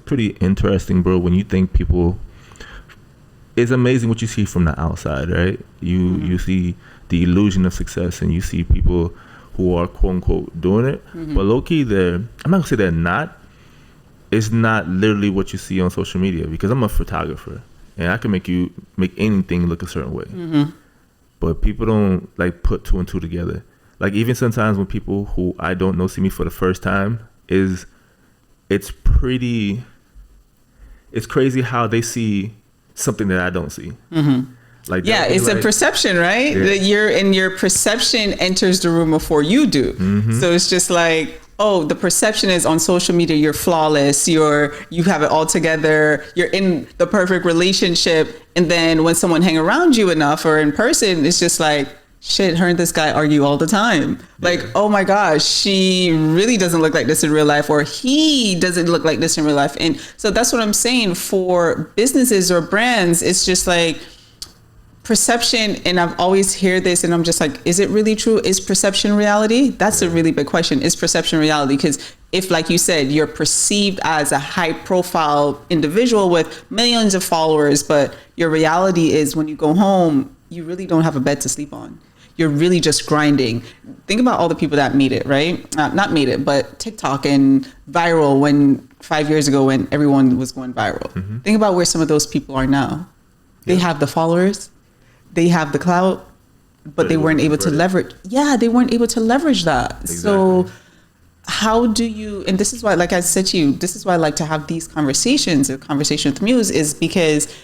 pretty interesting, bro, when you think people, it's amazing what you see from the outside, right? You see the illusion of success, and you see people who are quote unquote doing it, but low-key I'm not gonna say they're not. It's not literally what you see on social media, because I'm a photographer and I can make anything look a certain way. But people don't like put two and two together. Like even sometimes when people who I don't know see me for the first time, it's crazy how they see something that I don't see. Like it's a perception, right? That your perception enters the room before you do. So it's just like, oh, the perception is on social media, you're flawless, you have it all together, you're in the perfect relationship, and then when someone hang around you enough or in person, it's just like, shit, her and this guy argue all the time. Like, oh my gosh, she really doesn't look like this in real life, or he doesn't look like this in real life. And so that's what I'm saying for businesses or brands. It's just like perception. And I've always heard this and I'm just like, is it really true? Is perception reality? That's a really big question. Is perception reality? Because if, like you said, you're perceived as a high profile individual with millions of followers, but your reality is when you go home, you really don't have a bed to sleep on. You're really just grinding. Think about all the people that made it, right? Not made it, but TikTok and viral 5 years ago when everyone was going viral. Think about where some of those people are now. They have the followers, they have the clout, but they weren't able to leverage. Yeah, they weren't able to leverage that. Exactly. So how do you, and this is why, like I said to you, this is why I like to have these conversations, a conversation with Myuze, is because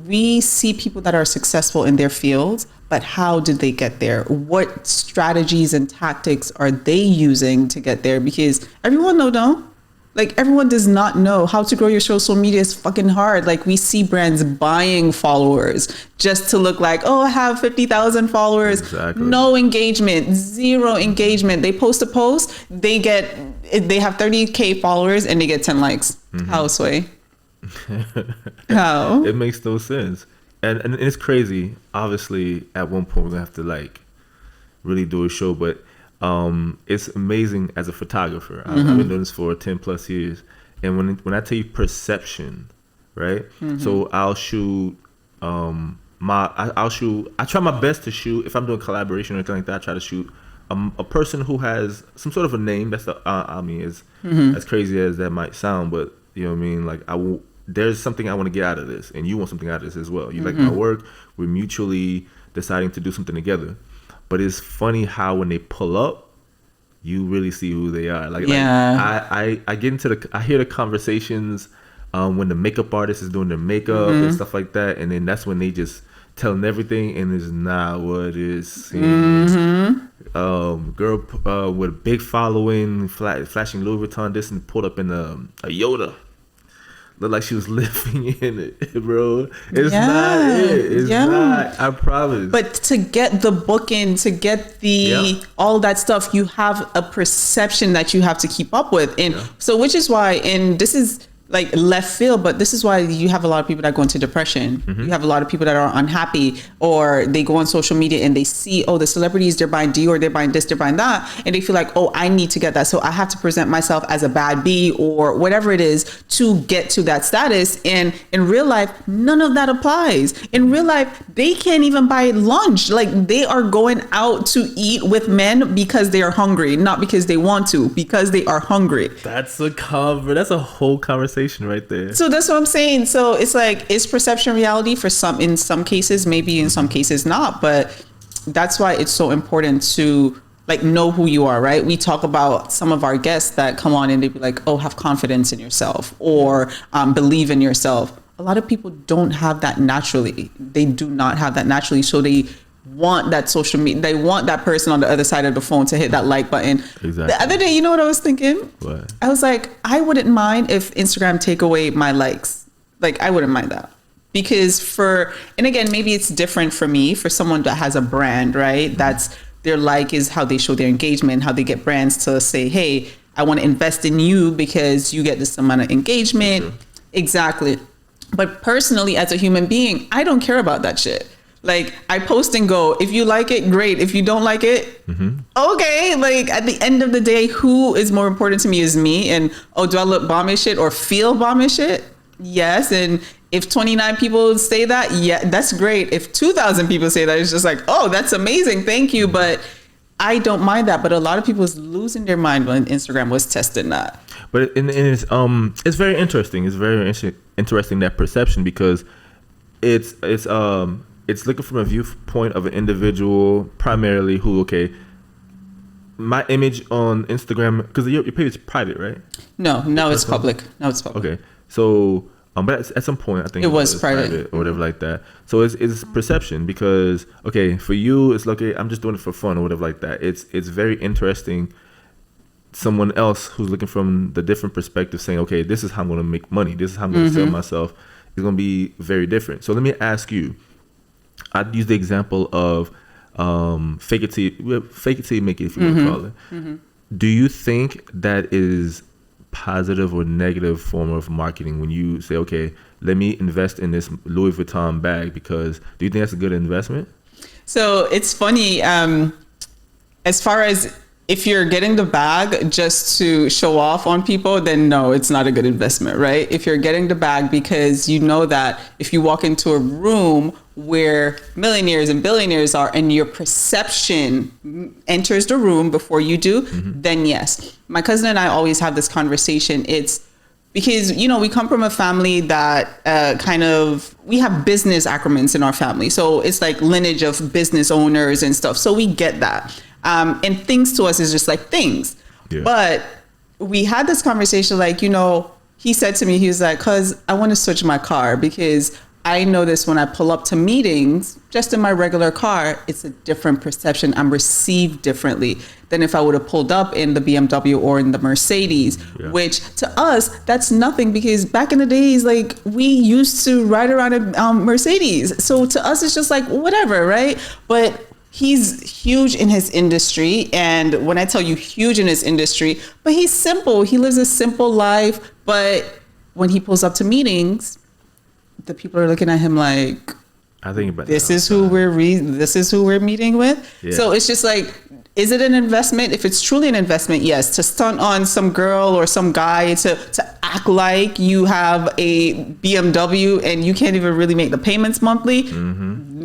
we see people that are successful in their fields, but how did they get there? What strategies and tactics are they using to get there? Because everyone everyone does not know how to grow your social media. Is fucking hard. Like we see brands buying followers just to look like, oh, I have 50,000 followers. Exactly. No engagement, zero engagement. They post a post, they have 30K followers and they get 10 likes. How, Sway? How? It makes no sense. And it's crazy. Obviously, at one point we're gonna have to like really do a show, but it's amazing as a photographer. I've been doing this for 10 plus years, and when I tell you perception, right? So I'll shoot I try my best to shoot, if I'm doing collaboration or anything like that, I try to shoot a person who has some sort of a name. That's as crazy as that might sound, but you know what I mean? Like there's something I want to get out of this, and you want something out of this as well. You like my work, we're mutually deciding to do something together. But it's funny how when they pull up, you really see who they are. Like I get into I hear the conversations when the makeup artist is doing their makeup and stuff like that, and then that's when they just telling everything, and it's not what it seems. Girl with a big following, flashing Louis Vuitton, this and pulled up in a Yoda. Looked like she was living in it, bro. It's not it. It's not. I promise. But to get the booking, to get all that stuff, you have a perception that you have to keep up with. And so, which is why, and this is like left field, but this is why you have a lot of people that go into depression. You have a lot of people that are unhappy, or they go on social media and they see, oh, the celebrities, they're buying Dior, they're buying this, they're buying that, and they feel like, oh, I need to get that, so I have to present myself as a bad bee or whatever it is to get to that status. And in real life, none of that applies. In real life, they can't even buy lunch. Like they are going out to eat with men because they are hungry, not because they want to, because they are hungry. That's a whole conversation right there. So that's what I'm saying. So it's like, is perception reality for some, in some cases, maybe in some cases not, but that's why it's so important to like know who you are, right? We talk about some of our guests that come on and they be like, oh, have confidence in yourself, or believe in yourself. A lot of people don't have that naturally. They do not have that naturally. So they want that social media, they want that person on the other side of the phone to hit that like button. Exactly. The other day, you know what I was thinking? What? I was like, I wouldn't mind if Instagram take away my likes. Like I wouldn't mind that, because and again, maybe it's different for me, for someone that has a brand, right? That's their like is how they show their engagement, how they get brands to say, hey, I want to invest in you because you get this amount of engagement. Exactly. But personally, as a human being, I don't care about that shit. Like, I post and go. If you like it, great. If you don't like it, okay. Like, at the end of the day, who is more important to me is me. And, oh, do I look bomb as shit or feel bomb as shit? Yes. And if 29 people say that, yeah, that's great. If 2,000 people say that, it's just like, oh, that's amazing. Thank you. But I don't mind that. But a lot of people is losing their mind when Instagram was testing that. But it's very interesting. It's very interesting, that perception, because it's looking from a viewpoint of an individual primarily who, okay, my image on Instagram, because your page is private, right? No, it's public. No, it's public. Okay, so but at some point I think it was private or whatever like that. So it's perception, because okay, for you it's like, okay, I'm just doing it for fun or whatever like that. It's very interesting. Someone else who's looking from the different perspective, saying, okay, this is how I'm going to make money. This is how I'm going to sell myself. It's going to be very different. So let me ask you. I'd use the example of fake it till you make it, if you want to call it. Do you think that is positive or negative form of marketing when you say, okay, let me invest in this Louis Vuitton bag? Because do you think that's a good investment? So it's funny. As far as if you're getting the bag just to show off on people, then no, it's not a good investment, right? If you're getting the bag because you know that if you walk into a room where millionaires and billionaires are and your perception enters the room before you do, then yes. My cousin and I always have this conversation. It's because, you know, we come from a family that we have business acronyms in our family. So it's like lineage of business owners and stuff. So we get that. And things to us is just like things. Yeah. But we had this conversation, like, you know, he said to me, he was like, cause I want to switch my car because I notice when I pull up to meetings, just in my regular car, it's a different perception. I'm received differently than if I would have pulled up in the BMW or in the Mercedes, which to us, that's nothing, because back in the days, like, we used to ride around a Mercedes. So to us, it's just like, whatever, right? But he's huge in his industry. And when I tell you huge in his industry, but he's simple. He lives a simple life. But when he pulls up to meetings, the people are looking at him like, I think about this is who we're meeting with. Yeah. So it's just like, is it an investment? If it's truly an investment, yes. To stunt on some girl or some guy to act like you have a BMW and you can't even really make the payments monthly.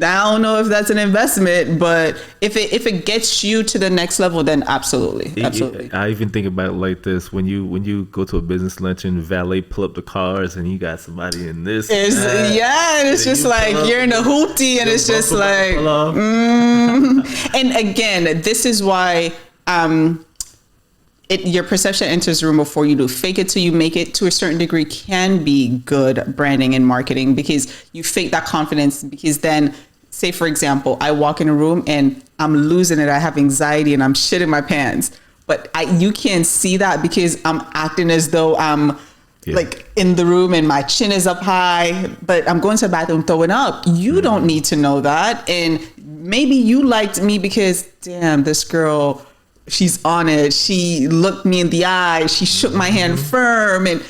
I don't know if that's an investment, but if it gets you to the next level, then absolutely. I even think about it like this: when you go to a business luncheon, valet pull up the cars, and you got somebody in this. It's just like you're in a hoopty, and it's just like. And again, this is why your perception enters the room before you do. Fake it till you make it, to a certain degree, can be good branding and marketing, because you fake that confidence. Because then, say for example, I walk in a room and I'm losing it. I have anxiety and I'm shitting my pants, but you can't see that because I'm acting as though I'm like in the room and my chin is up high, but I'm going to the bathroom throwing up. You don't need to know that. And maybe you liked me because, damn, this girl, she's on it. She looked me in the eye. She shook my hand firm. And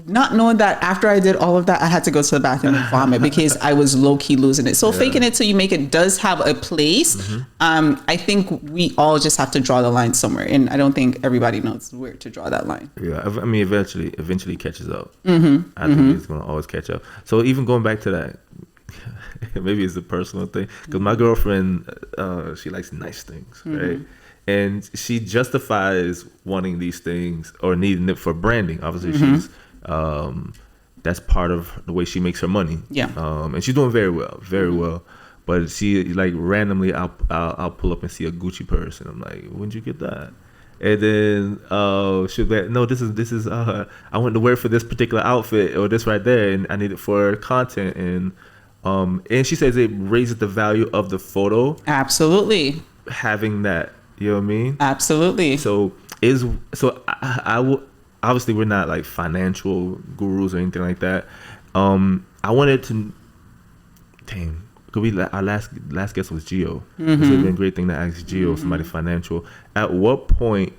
not knowing that after I did all of that, I had to go to the bathroom and vomit because I was low-key losing it. So faking it till you make it does have a place. I think we all just have to draw the line somewhere. And I don't think everybody knows where to draw that line. Yeah, I mean, eventually catches up. I think it's going to always catch up. So even going back to that, maybe it's a personal thing, because my girlfriend, she likes nice things, right? And she justifies wanting these things or needing it for branding. Obviously, she's that's part of the way she makes her money. And she's doing very well. But she, like, randomly, I'll pull up and see a Gucci purse, and I'm like, when'd you get that? And then she'll be like, no, this is I want to wear it for this particular outfit or this right there, and I need it for content. And she says it raises the value of the photo. Absolutely. Having that, you know what I mean? Absolutely. So I will, obviously we're not like financial gurus or anything like that. I wanted to, our last guest was Gio. This would have been a great thing to ask Gio, somebody financial. At what point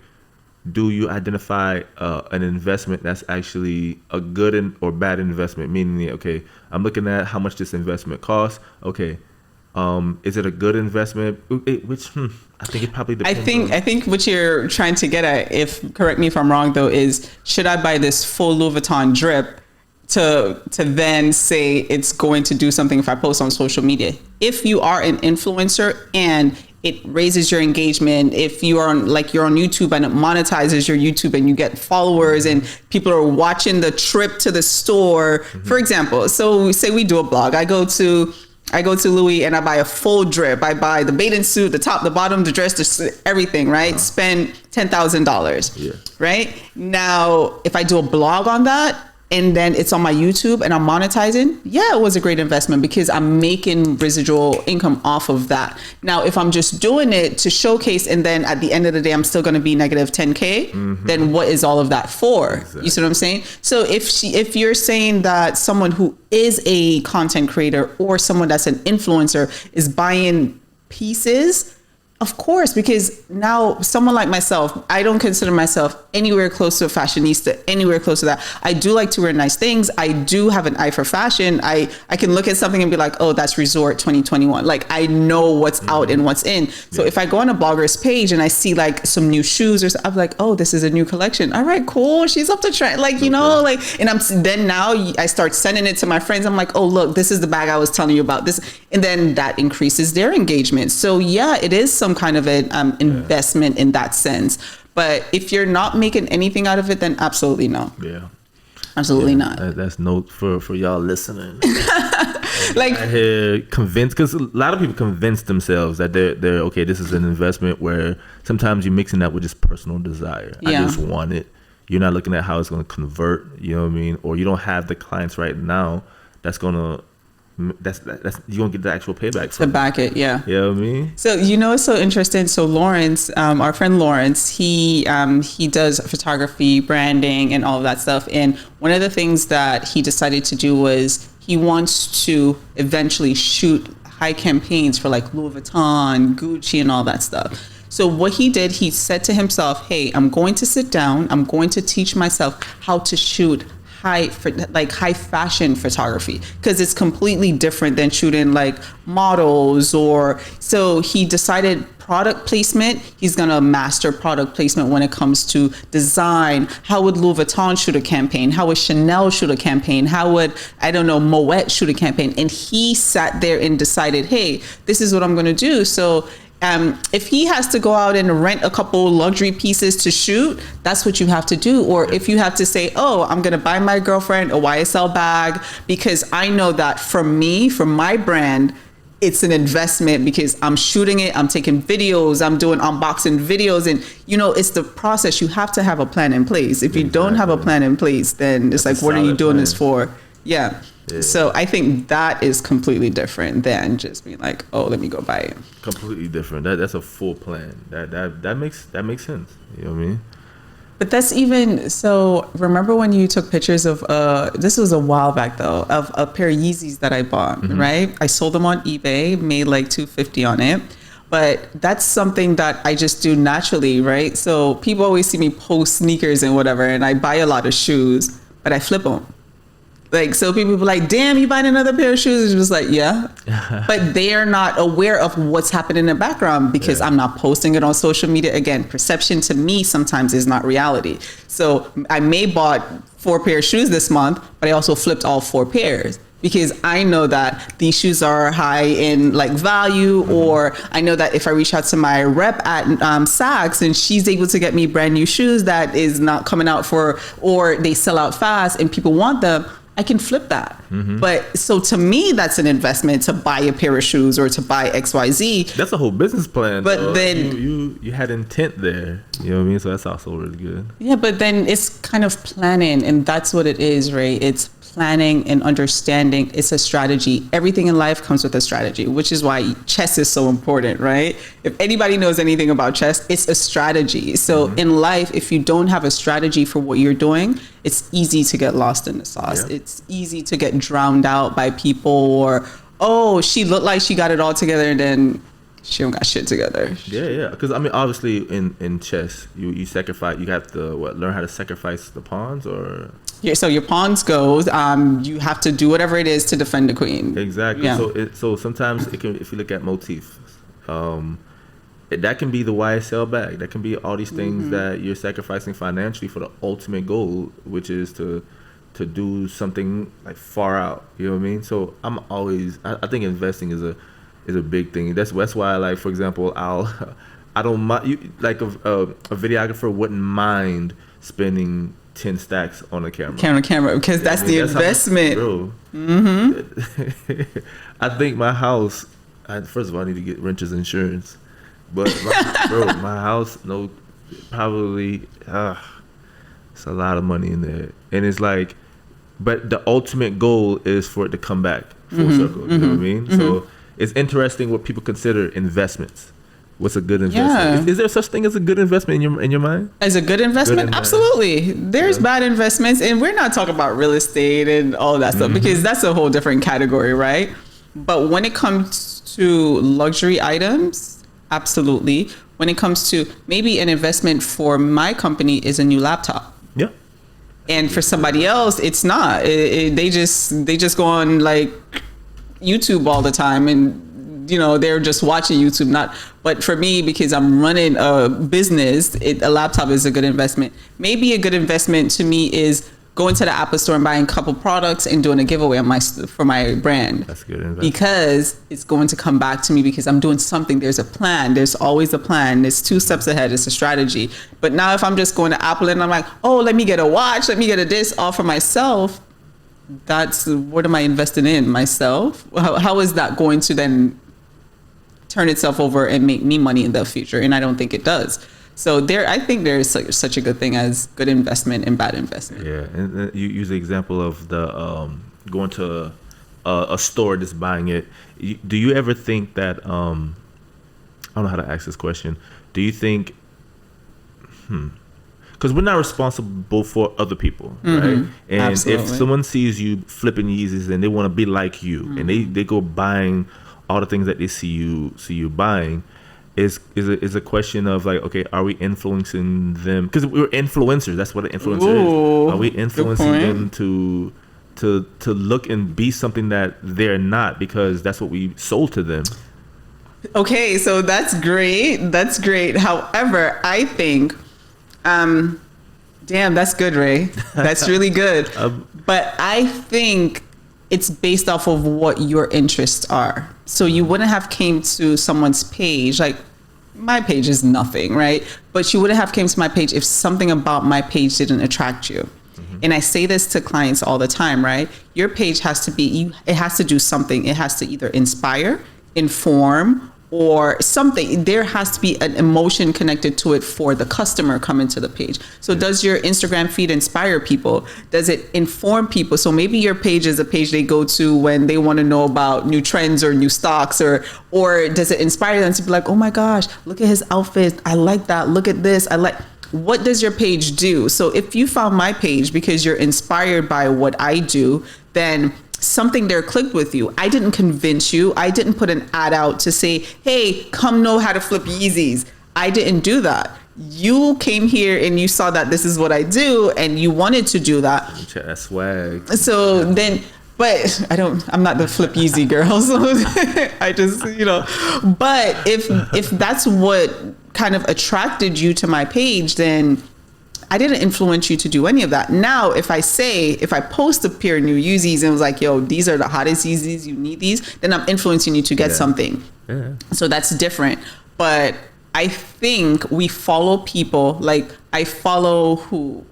do you identify an investment that's actually a good or bad investment? Meaning, okay, I'm looking at how much this investment costs. Okay, Is it a good investment? I think it probably depends. I think what you're trying to get at, if correct me if I'm wrong though, is should I buy this full Louis Vuitton drip to then say it's going to do something if I post on social media? If you are an influencer and it raises your engagement, if you are on, like you're on YouTube and it monetizes your YouTube and you get followers and people are watching the trip to the store, for example. So say we do a blog. I go to Louis and I buy a full drip. I buy the bathing suit, the top, the bottom, the dress, everything, right? Spend $10,000, right? Now, if I do a blog on that, and then it's on my YouTube and I'm monetizing, yeah, it was a great investment because I'm making residual income off of that. Now, if I'm just doing it to showcase and then at the end of the day, I'm still going to be negative 10K, then what is all of that for? Exactly. You see what I'm saying? So if you're saying that someone who is a content creator or someone that's an influencer is buying pieces, of course, because now someone like myself, I don't consider myself anywhere close to a fashionista, anywhere close to that. I do like to wear nice things. I do have an eye for fashion. I can look at something and be like, oh, that's Resort 2021. Like I know what's out and what's in. So if I go on a blogger's page and I see like some new shoes or something, I'm like, oh, this is a new collection. All right, cool. She's up to trend. Like, you know, like, and then now I start sending it to my friends. I'm like, oh, look, this is the bag I was telling you about this. And then that increases their engagement. So yeah, it is some kind of an investment in that sense. But if you're not making anything out of it, then absolutely no. Yeah. Absolutely not. That's note for y'all listening. Like I hear convinced, because a lot of people convince themselves that they're okay, this is an investment, where sometimes you're mixing that with just personal desire. I just want it. You're not looking at how it's going to convert, you know what I mean? Or you don't have the clients right now that's going to you're gonna get the actual payback from to back it. Yeah. You know what I mean? So, you know, it's so interesting. So Lawrence, our friend Lawrence, he does photography, branding, and all of that stuff. And one of the things that he decided to do was he wants to eventually shoot high campaigns for like Louis Vuitton, Gucci, and all that stuff. So what he did, he said to himself, hey, I'm going to sit down. I'm going to teach myself how to shoot high fashion photography, because it's completely different than shooting like models. Or so he decided product placement, he's gonna master product placement when it comes to design. How would Louis Vuitton shoot a campaign? How would Chanel shoot a campaign? How would, I don't know, Moet shoot a campaign? And he sat there and decided, hey, this is what I'm gonna do. So if he has to go out and rent a couple luxury pieces to shoot, that's what you have to do. Or if you have to say, oh, I'm going to buy my girlfriend a YSL bag because I know that for me, for my brand, it's an investment because I'm shooting it, I'm taking videos, I'm doing unboxing videos. And, you know, it's the process. You have to have a plan in place. If you don't have a plan in place, then it's like, what are you doing this for? Yeah. So I think that is completely different than just being like, oh, let me go buy it. Completely different. That's a full plan. That makes sense. You know what I mean? But that's even so. Remember when you took pictures of this was a while back though, of a pair of Yeezys that I bought, right? I sold them on eBay, made like $250 on it. But that's something that I just do naturally, right? So people always see me post sneakers and whatever, and I buy a lot of shoes, but I flip them. Like, so people be like, damn, you buying another pair of shoes? It's just like, yeah. But they are not aware of what's happening in the background because I'm not posting it on social media. Again, perception to me sometimes is not reality. So I may bought 4 pair of shoes this month, but I also flipped all 4 pairs because I know that these shoes are high in like value, or I know that if I reach out to my rep at Saks and she's able to get me brand new shoes that is not coming out for, or they sell out fast and people want them, I can flip that. But so to me, that's an investment to buy a pair of shoes or to buy XYZ. That's a whole business plan. But though. then you had intent there. You know what I mean? So that's also really good. Yeah, but then it's kind of planning, and that's what it is, right? It's planning and understanding. It's a strategy. Everything in life comes with a strategy, which is why chess is so important, right? If anybody knows anything about chess, it's a strategy. So in life, if you don't have a strategy for what you're doing, it's easy to get lost in the sauce. Yeah. It's easy to get drowned out by people, or, oh, she looked like she got it all together and then she don't got shit together. Yeah. Because I mean, obviously, in chess, you sacrifice. You have to learn how to sacrifice the pawns, or Yeah, so your pawns goes. You have to do whatever it is to defend the queen. exactly. Yeah. So sometimes it can, if you look at motifs, that can be the YSL bag. That can be all these things that you're sacrificing financially for the ultimate goal, which is to do something like far out. You know what I mean? So I think investing is a big thing. That's why, like, for example, I don't mind, like a videographer wouldn't mind spending 10 stacks on a camera, because that's the investment. Bro. I think my house, first of all, I need to get renter's insurance, but my house, probably it's a lot of money in there, and it's like, but the ultimate goal is for it to come back full circle. You know what I mean? So it's interesting what people consider investments. What's a good investment? Yeah. Is there such thing as a good investment in your mind? As a good investment? Absolutely. There's bad investments, and we're not talking about real estate and all that stuff, because that's a whole different category, right? But when it comes to luxury items, absolutely. When it comes to maybe an investment for my company is a new laptop. Yeah. And for somebody else, it's not. They just go on like YouTube all the time, and they're just watching YouTube. But for me, because I'm running a business, a laptop is a good investment. Maybe a good investment to me is going to the Apple Store and buying a couple products and doing a giveaway for my brand. That's a good investment. Because it's going to come back to me because I'm doing something. There's a plan. There's always a plan. There's 2 steps ahead. It's a strategy. But now if I'm just going to Apple and I'm like, oh, let me get a watch, let me get a this all for myself, what am I investing in? Myself? How is that going to then turn itself over and make me money in the future? And I don't think it does. So I think there is such a good thing as good investment and bad investment. Yeah, and you use the example of the going to a store just buying it. Do you ever think that I don't know how to ask this question. Do you think because we're not responsible for other people, right? And Absolutely. if someone sees you flipping Yeezys and they want to be like you, and they go buying all the things that they see you buying, is a question of like, okay, are we influencing them? Because we're influencers. That's what an influencer is. Are we influencing them to look and be something that they're not, because that's what we sold to them? Okay, so that's great. That's great. However, I think, damn, that's good, Ray. That's really good. But I think it's based off of what your interests are. So you wouldn't have came to someone's page, like my page is nothing, right? But you wouldn't have came to my page if something about my page didn't attract you. And I say this to clients all the time, right? Your page has to it has to do something. It has to either inspire, inform, or something. There has to be an emotion connected to it for the customer coming to the page. So does your Instagram feed inspire people? Does it inform people? So maybe your page is a page they go to when they want to know about new trends or new stocks, or does it inspire them to be like, oh my gosh, look at his outfit. I like that. Look at this. What does your page do? So if you found my page because you're inspired by what I do, then something there clicked with you. I didn't convince you. I didn't put an ad out to say, hey, come know how to flip Yeezys. I didn't do that. You came here and you saw that this is what I do and you wanted to do that. That's swag. So then, but I'm not the flip Yeezy girl. So I just, but if that's what kind of attracted you to my page, then I didn't influence you to do any of that. Now, if I post a pair of new Yeezys and was like, yo, these are the hottest Yeezys, you need these, then I'm influencing you to get something. Yeah. So that's different. But I think we follow people, like I follow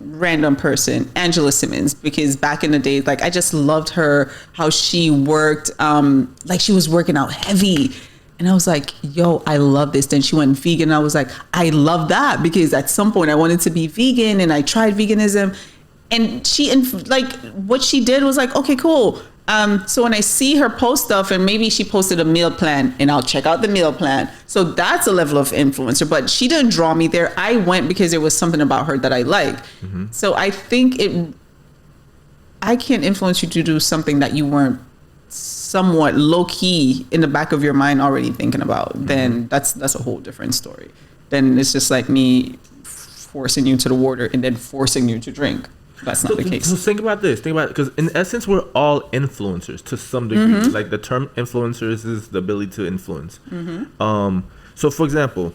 random person, Angela Simmons, because back in the day, like I just loved her, how she worked, like she was working out heavy. And I was like, yo, I love this. Then she went vegan. I was like, I love that, because at some point I wanted to be vegan and I tried veganism. And what she did was like, okay, cool. So when I see her post stuff and maybe she posted a meal plan and I'll check out the meal plan. So that's a level of influencer, but she didn't draw me there. I went because there was something about her that I liked. Mm-hmm. So I think I can't influence you to do something that you weren't somewhat low key in the back of your mind already thinking about, then that's a whole different story. Then it's just like me forcing you to the water and then forcing you to drink. That's not the case. So think about this. Think about it, because in essence, we're all influencers to some degree. Like the term influencers is the ability to influence. So for example,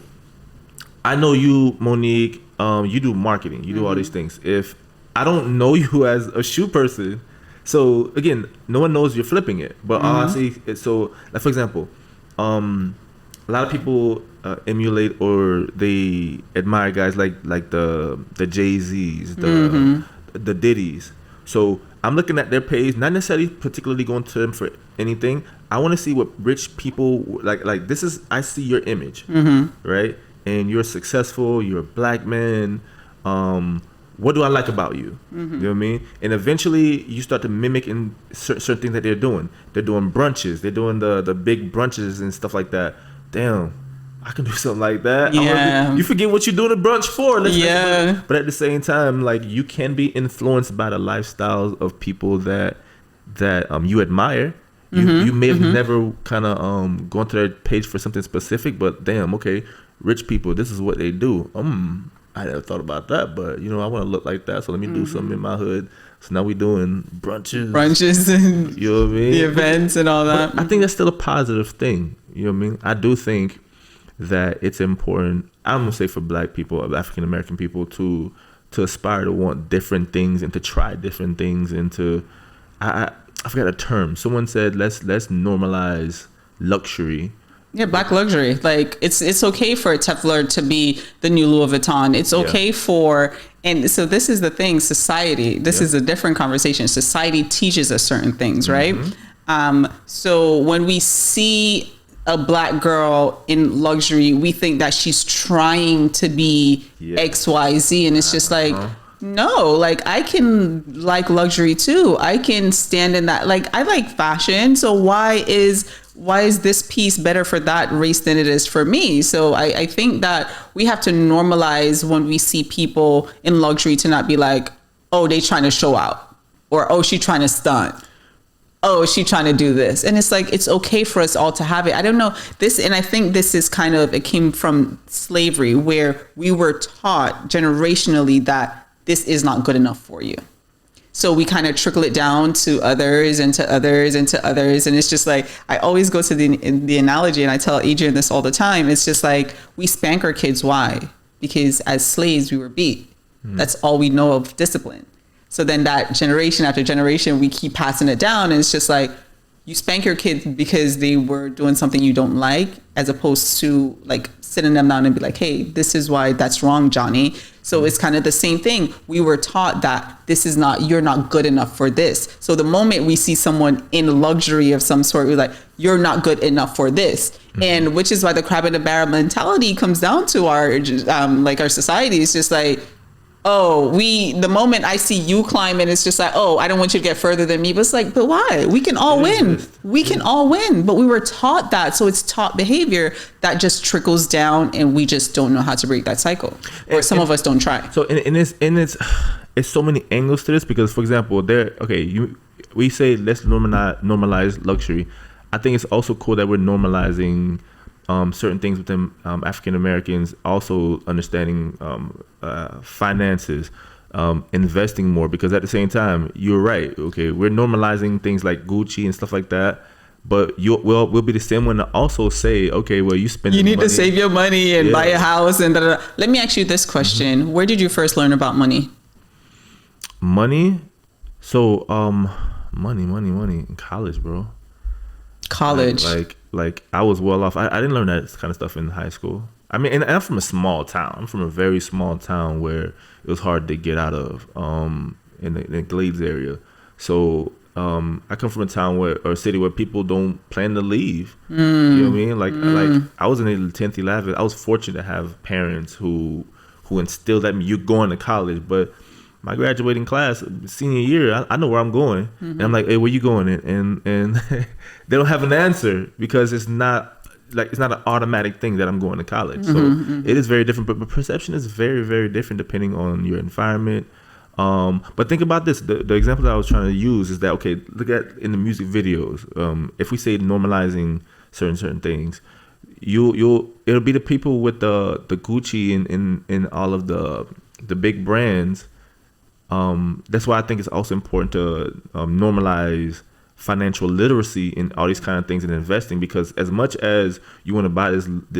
I know you, Monique. You do marketing. You do all these things. If I don't know you as a shoe person, so again, no one knows you're flipping it. But all I see is, so like for example, a lot of people emulate or they admire guys like the Jay-Z's, the Diddy's. So I'm looking at their page, not necessarily particularly going to them for anything. I want to see what rich people like. This is, I see your image, right? And you're successful. You're a black man. What do I like about you? You know what I mean? And eventually you start to mimic in certain things that they're doing. They're doing brunches. They're doing the big brunches and stuff like that. Damn, I can do something like that. Yeah. You forget what you're doing a brunch for. But at the same time, like, you can be influenced by the lifestyles of people that you admire. You may have never kind of gone to their page for something specific, but damn, okay, rich people, this is what they do. I never thought about that, but I want to look like that, so let me do something in my hood. So now we doing brunches and you know what I mean? The events and all that. But I think that's still a positive thing. You know what I mean? I do think that it's important, I'm gonna say, for black people, African American people, to aspire to want different things and to try different things, and to I forgot a term. Someone said let's normalize luxury. Yeah, black luxury. Like, it's okay for a Teflon to be the new Louis Vuitton. It's okay for, and so this is the thing, society, this is a different conversation. Society teaches us certain things, right? So when we see a black girl in luxury, we think that she's trying to be XYZ, and it's just like, no, like, I can like luxury too. I can stand in that. Like, I like fashion, so why is this piece better for that race than it is for me? So I think that we have to normalize when we see people in luxury to not be like, oh, they trying to show out, or oh, she trying to stunt, oh, she trying to do this. And it's like, it's okay for us all to have it. I don't know this, and I think this is kind of, it came from slavery, where we were taught generationally that this is not good enough for you. So we kind of trickle it down to others and to others and to others. And it's just like, I always go to the analogy, and I tell Adrian this all the time. It's just like, we spank our kids. Why? Because as slaves, we were beat. That's all we know of discipline. So then that generation after generation, we keep passing it down. And it's just like, you spank your kids because they were doing something you don't like, as opposed to like sitting them down and be like, hey, this is why that's wrong, Johnny. So it's kind of the same thing. We were taught that you're not good enough for this. So the moment we see someone in luxury of some sort, we're like, you're not good enough for this. And which is why the crab in the barrel mentality comes down to our society. It's just like, oh, the moment I see you climbing, it's just like, oh, I don't want you to get further than me. But it's like, but why? We can all win. We can all win. But we were taught that. So it's taught behavior that just trickles down, and we just don't know how to break that cycle. Or some of us don't try. So it's so many angles to this, because, for example, we say let's normalize luxury. I think it's also cool that we're normalizing certain things within African Americans, also understanding finances, investing more, because at the same time, you're right. Okay, we're normalizing things like Gucci and stuff like that, but we'll be the same one to also say, okay, well, you need to save your money and buy a house and da-da-da. Let me ask you this question: Where did you first learn about money? Money? So money in college, bro. College. Like I was well off. I didn't learn that kind of stuff in high school. I mean, and I'm from a small town. I'm from a very small town where it was hard to get out of, in the Glades area. So I come from a town or a city where people don't plan to leave. You know what I mean? Like I was in the 10th, 11th. I was fortunate to have parents who instilled at me, you're going to college. But my graduating class, senior year, I know where I'm going. And I'm like, hey, where you going? And they don't have an answer, because it's not an automatic thing that I'm going to college. So it is very different, but perception is very, very different depending on your environment, But think about this. The example that I was trying to use is that, okay, look at in the music videos. If we say normalizing certain things, it'll be the people with the Gucci and all of the big brands. That's why I think it's also important to normalize financial literacy in all these kind of things in investing, because as much as you want to buy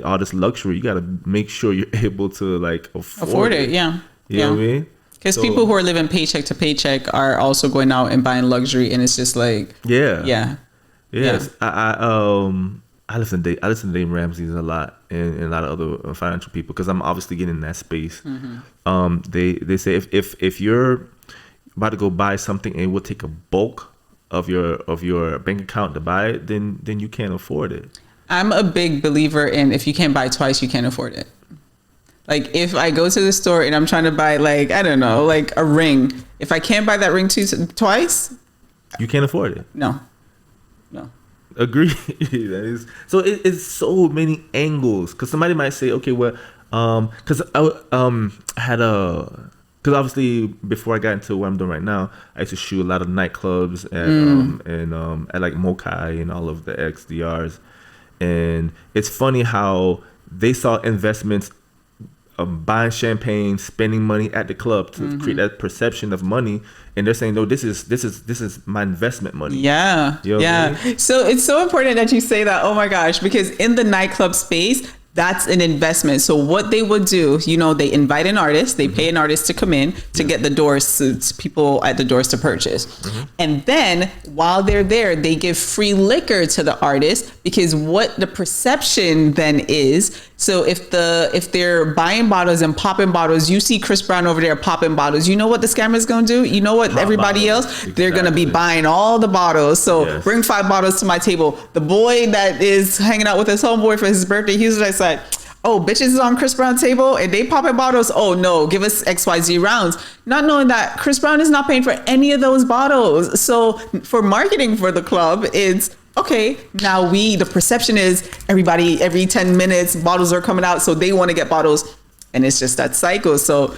all this luxury, you got to make sure you're able to like afford it. Yeah. You know what I mean? Because people who are living paycheck to paycheck are also going out and buying luxury, and it's just like yes. I listen to Dave Ramsey a lot and a lot of other financial people, because I'm obviously getting in that space. They say if you're about to go buy something and it will take a bulk of your bank account to buy it, then you can't afford it. I'm a big believer in, if you can't buy twice, you can't afford it. Like if I go to the store and I'm trying to buy, like, I don't know, like a ring, if I can't buy that ring twice, you can't afford it. No. Agree. So it's so many angles, because somebody might say, okay, well, because I had because obviously before I got into what I'm doing right now, I used to shoot a lot of nightclubs and at like Mokai and all of the XDRs, and it's funny how they saw investments buying champagne, spending money at the club to create that perception of money, and they're saying, no, this is my investment money. Yeah. You know what I mean? So it's so important that you say that. Oh my gosh, because in the nightclub space, that's an investment. So what they would do, they invite an artist, they pay an artist to come in to get the doors to people at the doors to purchase. And then while they're there, they give free liquor to the artist, because what the perception then is, so if they're buying bottles and popping bottles, you see Chris Brown over there popping bottles, you know what the scammer's going to do? You know what everybody else? Exactly. They're going to be buying all the bottles. So bring 5 bottles to my table. The boy that is hanging out with his homeboy for his birthday, he's like, oh, bitches is on Chris Brown's table and they popping bottles. Oh no, give us XYZ rounds. Not knowing that Chris Brown is not paying for any of those bottles. So for marketing for the club, it's okay. Now the perception is everybody, every 10 minutes, bottles are coming out. So they want to get bottles. And it's just that cycle. So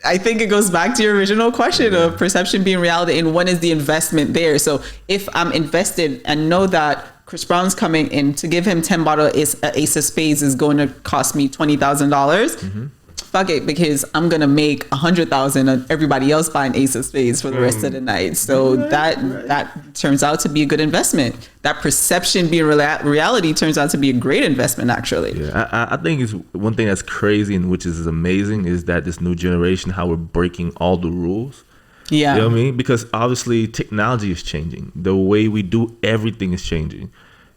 I think it goes back to your original question of perception being reality, and when is the investment there? So if I'm invested and know that Chris Brown's coming in, to give him 10 bottles Ace of Spades is going to cost me $20,000. Fuck it, because I'm going to make $100,000 of everybody else buying Ace of Spades for the rest of the night. So that turns out to be a good investment. That perception being reality turns out to be a great investment, actually. Yeah, I think it's one thing that's crazy and which is amazing is that this new generation, how we're breaking all the rules. Yeah. You know what I mean? Because obviously technology is changing. The way we do everything is changing.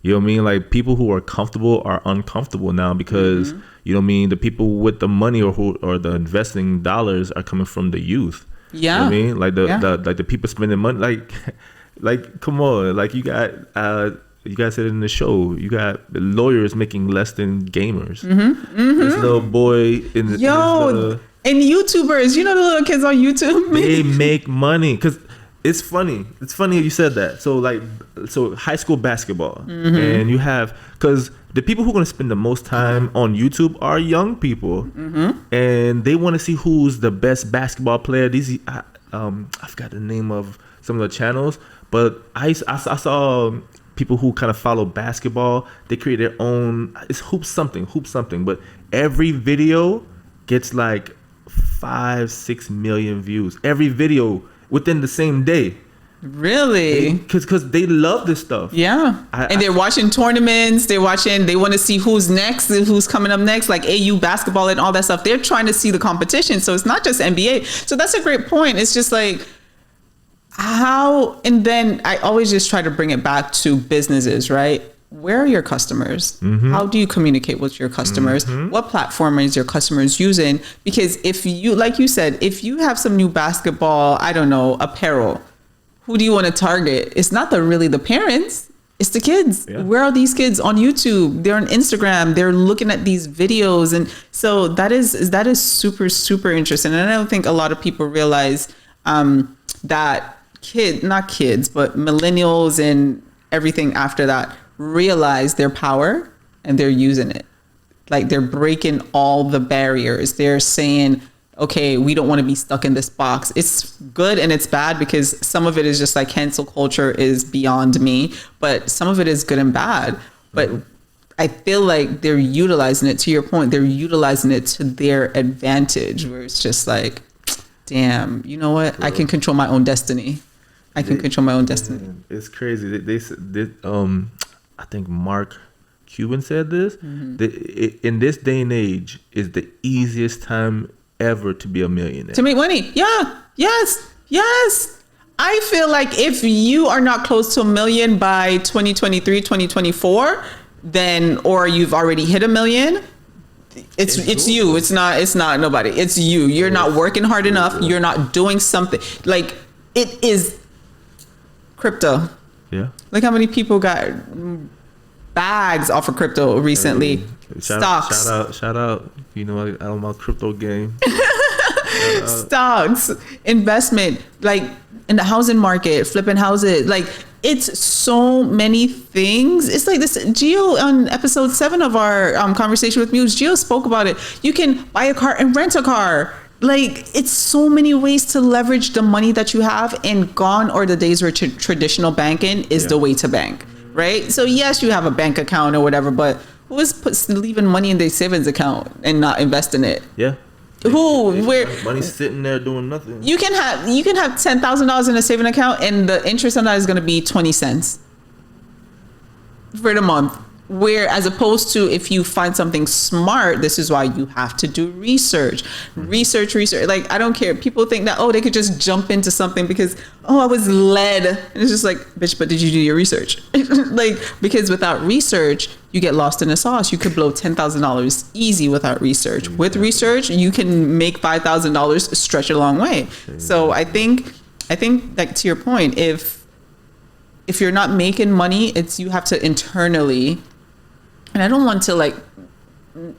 You know what I mean? Like people who are comfortable are uncomfortable now because, you know what I mean? The people with the money or the investing dollars are coming from the youth. Yeah. You know what I mean? Like the people spending money, like come on, like you guys said in the show, you got lawyers making less than gamers. This little boy in the and YouTubers, the little kids on YouTube, they make money because it's funny. It's funny you said that. So high school basketball, and you have, because the people who are going to spend the most time on YouTube are young people, and they want to see who's the best basketball player. I forgot the name of some of the channels, but I saw people who kind of follow basketball. They create their own. It's hoop something, but every video gets like 5-6 million views. Every video within the same day. Really? Because they love this stuff. Yeah. And they're watching tournaments. They want to see who's next and who's coming up next, like AU basketball and all that stuff. They're trying to see the competition. So it's not just NBA. So that's a great point. It's just like how, and then I always just try to bring it back to businesses, right? Where are your customers? How do you communicate with your customers? What platform is your customers using? Because if you, like you said, if you have some new basketball, I don't know, apparel, who do you want to target? It's not really the parents, it's the kids. Yeah. Where are these kids? On YouTube, they're on Instagram, they're looking at these videos. And so that is super, super interesting. And I don't think a lot of people realize that not kids, but millennials and everything after that realize their power and they're using it. Like they're breaking all the barriers. They're saying, okay, we don't want to be stuck in this box. It's good and it's bad because some of it is just like cancel culture is beyond me, but some of it is good and bad. But I feel like they're utilizing it, to your point, they're utilizing it to their advantage, where it's just like, damn, you know what? I can control my own destiny. I can control my own destiny. Man, it's crazy. They I think Mark Cuban said this. In this day and age, is the easiest time ever to be a millionaire. To make money. Yeah. Yes. I feel like if you are not close to $1 million by 2023, 2024, then, or you've already hit $1 million, it's you. It's not nobody. It's you. You're not working hard enough. You're not doing something. Like, it is crypto. Yeah. Look how many people got bags off of crypto recently. Stocks. Shout out. You know, I don't know crypto game. Stocks, investment, like in the housing market, flipping houses. Like, it's so many things. It's like this. Gio, on episode 7 of our conversation with Myuze, Gio spoke about it. You can buy a car and rent a car. Like, it's so many ways to leverage the money that you have, and gone are the days where traditional banking is the way to bank, right? So yes, you have a bank account or whatever, but who is leaving money in their savings account and not investing it? Yeah. Where money's sitting there doing nothing. You can have $10,000 in a saving account, and the interest on that is going to be 20 cents for the month. Where, as opposed to, if you find something smart, this is why you have to do research. Like, I don't care. People think that, they could just jump into something because, I was led. And it's just like, bitch, but did you do your research? Like, because without research, you get lost in the sauce. You could blow $10,000 easy without research. Exactly. With research, you can make $5,000 stretch a long way. Exactly. So I think, like, to your point, if you're not making money, you have to internally. And I don't want to, like,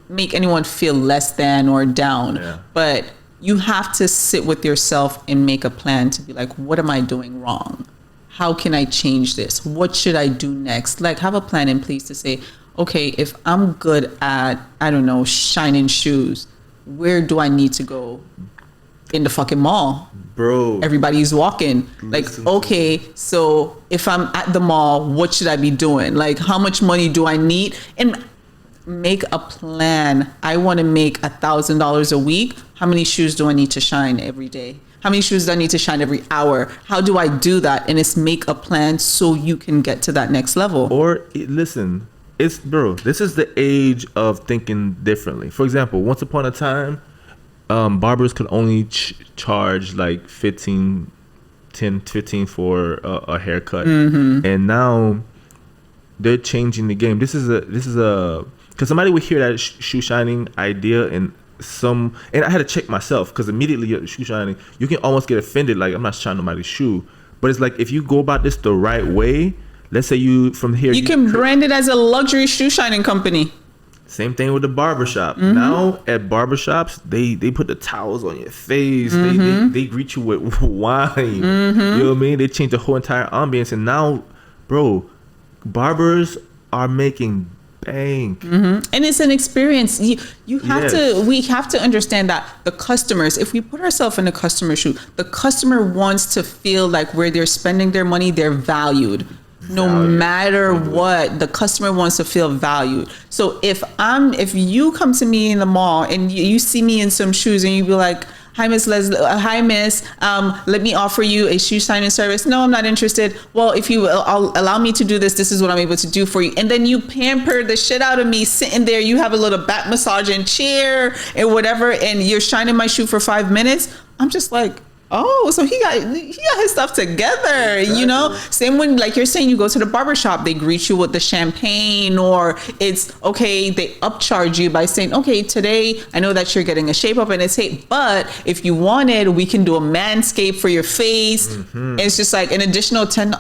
make anyone feel less than or down, but you have to sit with yourself and make a plan to be like, what am I doing wrong? How can I change this? What should I do next? Like, have a plan in place to say, okay, if I'm good at, I don't know, shining shoes, where do I need to go? In the fucking mall. Bro. Everybody's walking. Like, okay, so if I'm at the mall, what should I be doing? Like, how much money do I need? And make a plan. I want to make $1,000 a week. How many shoes do I need to shine every day? How many shoes do I need to shine every hour? How do I do that? And it's make a plan so you can get to that next level. Or listen, this is the age of thinking differently. For example, once upon a time, barbers could only charge like 15 for a haircut, and now they're changing the game. This is a because somebody would hear that shoe shining idea, and I had to check myself, because immediately shoe shining, you can almost get offended, like, I'm not shining nobody's shoe. But it's like, if you go about this the right way, let's say you can brand it as a luxury shoe shining company. Same thing with the barbershop. Now at barbershops, they put the towels on your face. They greet you with wine. You know what I mean? They change the whole entire ambience. And now, bro, barbers are making bank. And it's an experience. You have to. We have to understand that the customers, if we put ourselves in the customer's shoe, the customer wants to feel like where they're spending their money, they're valued. No matter what, the customer wants to feel valued. So if you come to me in the mall and you see me in some shoes and you be like, hi Miss Leslie, let me offer you a shoe signing service. No, I'm not interested. Well, if you allow me to do this, this is what I'm able to do for you. And then you pamper the shit out of me sitting there. You have a little back massaging chair and whatever, and you're shining my shoe for 5 minutes. I'm just like, oh, so he got his stuff together, exactly. You know? Same when, like you're saying, you go to the barbershop, they greet you with the champagne, or it's, okay, they upcharge you by saying, okay, today, I know that you're getting a shape up, and it's, hey, but if you wanted, we can do a manscape for your face. It's just like an additional 10.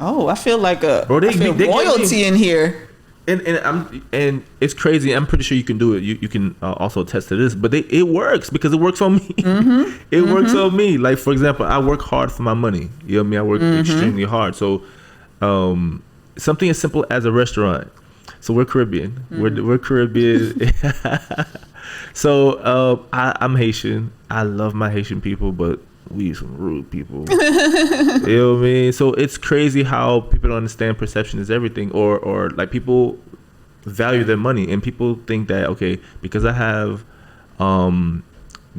Oh, I feel like I feel royalty in here. And it's crazy. I'm pretty sure you can do it. You can also attest to this, but it works, because it works on me. It works on me. Like, for example, I work hard for my money. You know what I mean? I work extremely hard. So something as simple as a restaurant. So we're Caribbean. We're Caribbean. So I'm Haitian. I love my Haitian people, but we some rude people. You know what I mean? So it's crazy how people don't understand perception is everything, or like people value their money, and people think that, okay, because I have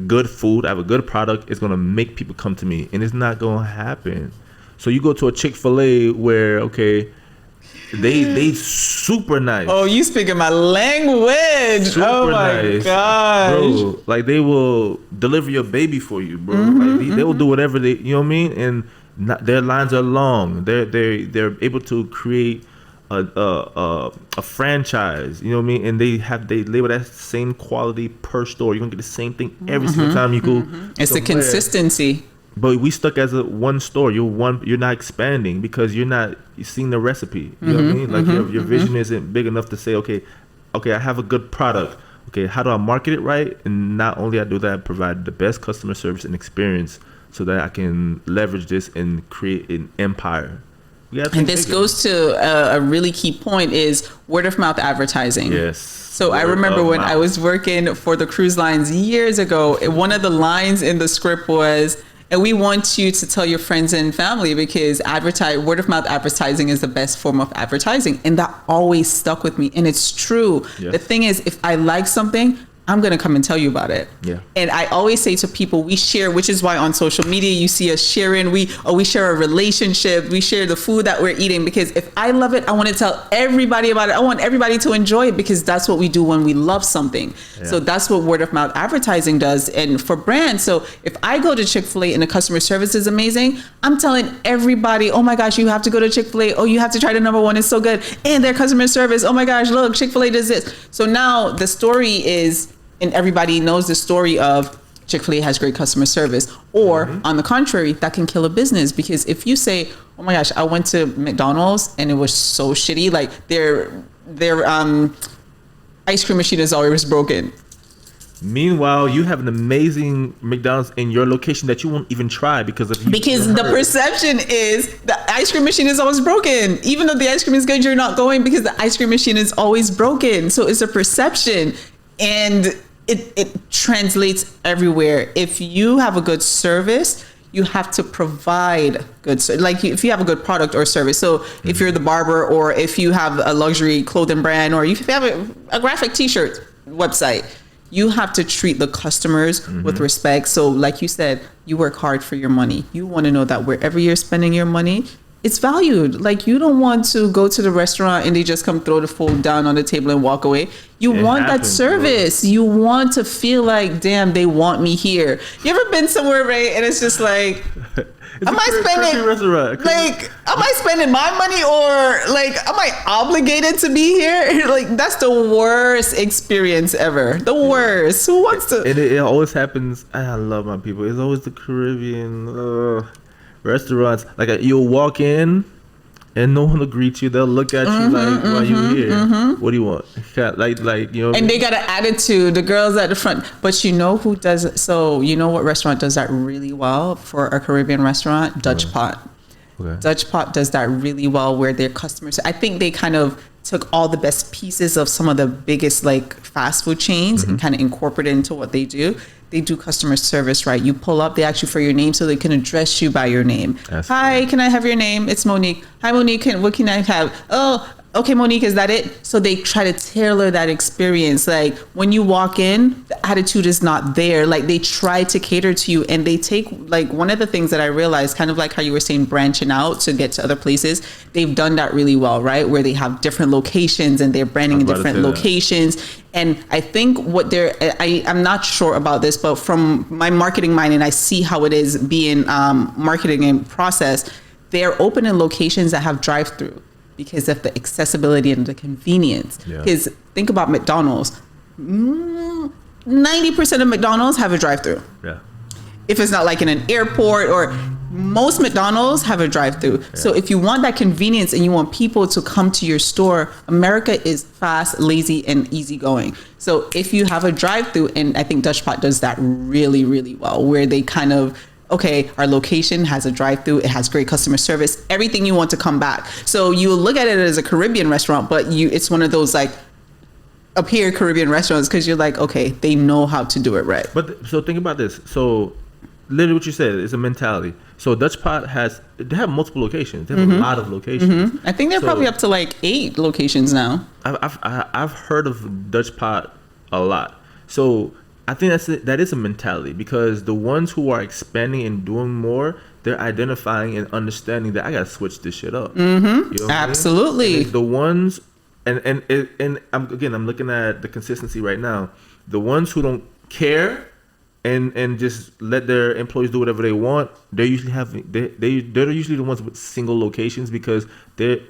good food, I have a good product, it's gonna make people come to me, and it's not gonna happen. So you go to a Chick-fil-A where, okay, they super nice. Oh, you speaking my language. Super oh my nice, gosh. bro. Like they will deliver your baby for you, bro. Like they will do whatever they, you know what I mean? And their lines are long. They're able to create a franchise, you know what I mean? And they label that same quality per store. You're gonna get the same thing every single time you go. It's the consistency. But we stuck as a one store. You're not expanding because you're seeing the recipe. You know what I mean? Like your vision isn't big enough to say, okay, I have a good product. Okay, how do I market it right? And not only I do that, I provide the best customer service and experience so that I can leverage this and create an empire. And this goes to a really key point is word of mouth advertising. Yes. So I remember when I was working for the cruise lines years ago, one of the lines in the script was, and we want you to tell your friends and family because word of mouth advertising is the best form of advertising. And that always stuck with me. And it's true. Yeah. The thing is, if I like something, I'm going to come and tell you about it. Yeah. And I always say to people, we share, which is why on social media, you see us sharing, we share a relationship, we share the food that we're eating, because if I love it, I want to tell everybody about it. I want everybody to enjoy it because that's what we do when we love something. Yeah. So that's what word of mouth advertising does. And for brands, so if I go to Chick-fil-A and the customer service is amazing, I'm telling everybody, oh my gosh, you have to go to Chick-fil-A. Oh, you have to try the #1. It's so good. And their customer service. Oh my gosh, look, Chick-fil-A does this. So now the story is, and everybody knows the story of Chick-fil-A has great customer service. Or on the contrary, that can kill a business, because if you say, oh my gosh, I went to McDonald's and it was so shitty, like their ice cream machine is always broken. Meanwhile, you have an amazing McDonald's in your location that you won't even try because of the perception is the ice cream machine is always broken. Even though the ice cream is good, you're not going because the ice cream machine is always broken. So it's a perception. And it translates everywhere. If you have a good service, you have to provide good, like if you have a good product or service. So if you're the barber, or if you have a luxury clothing brand, or if you have a graphic t-shirt website, you have to treat the customers with respect. So like you said, you work hard for your money. You want to know that wherever you're spending your money, it's valued. Like, you don't want to go to the restaurant and they just come throw the food down on the table and walk away. You want that service. Bro. You want to feel like, damn, they want me here. You ever been somewhere, right? And it's just like, am I spending my money, or like, am I obligated to be here? Like, that's the worst experience ever. The worst. Who wants to? It always happens. I love my people. It's always the Caribbean. Restaurants, like you'll walk in and no one will greet you. They'll look at you like, why are you here? What do you want? Like, you know. And they got an attitude, the girls at the front. But you know who does it? So you know what restaurant does that really well for a Caribbean restaurant? Dutch Pot. Okay. Dutch Pot does that really well, where their customers, I think they kind of took all the best pieces of some of the biggest like fast food chains and kind of incorporated into what they do. They do customer service right. You pull up, they ask you for your name so they can address you by your name. That's Hi, cool. Can I have your name? It's Monique. Hi, Monique. What can I have? Oh, okay, Monique, is that it? So they try to tailor that experience. Like when you walk in, the attitude is not there. Like they try to cater to you, and they take, like, one of the things that I realized, kind of like how you were saying, branching out to get to other places, they've done that really well, right? Where they have different locations and they're branding in different locations. And I think what I'm not sure about this, but from my marketing mind, and I see how it is being marketing and process, they're open in locations that have drive-through because of the accessibility and the convenience. Because think about McDonald's. 90% of McDonald's have a drive-through. Yeah. If it's not like in an airport, or most McDonald's have a drive-through. Yeah. So if you want that convenience and you want people to come to your store, America is fast, lazy, and easygoing. So if you have a drive-through, and I think Dutch Pot does that really, really well, where they kind of, okay, our location has a drive-through, it has great customer service, everything you want to come back. So you look at it as a Caribbean restaurant, but it's one of those like, appear Caribbean restaurants because you're like, okay, they know how to do it right. But so think about this. So literally what you said is a mentality. So Dutch Pot they have multiple locations. They have a lot of locations. I think they're probably up to like 8 locations now. I've heard of Dutch Pot a lot. So I think that is a mentality, because the ones who are expanding and doing more, they're identifying and understanding that I gotta switch this shit up. You know Absolutely. I mean? The ones, and I'm looking at the consistency right now. The ones who don't care and just let their employees do whatever they want, they're usually they're usually the ones with single locations, because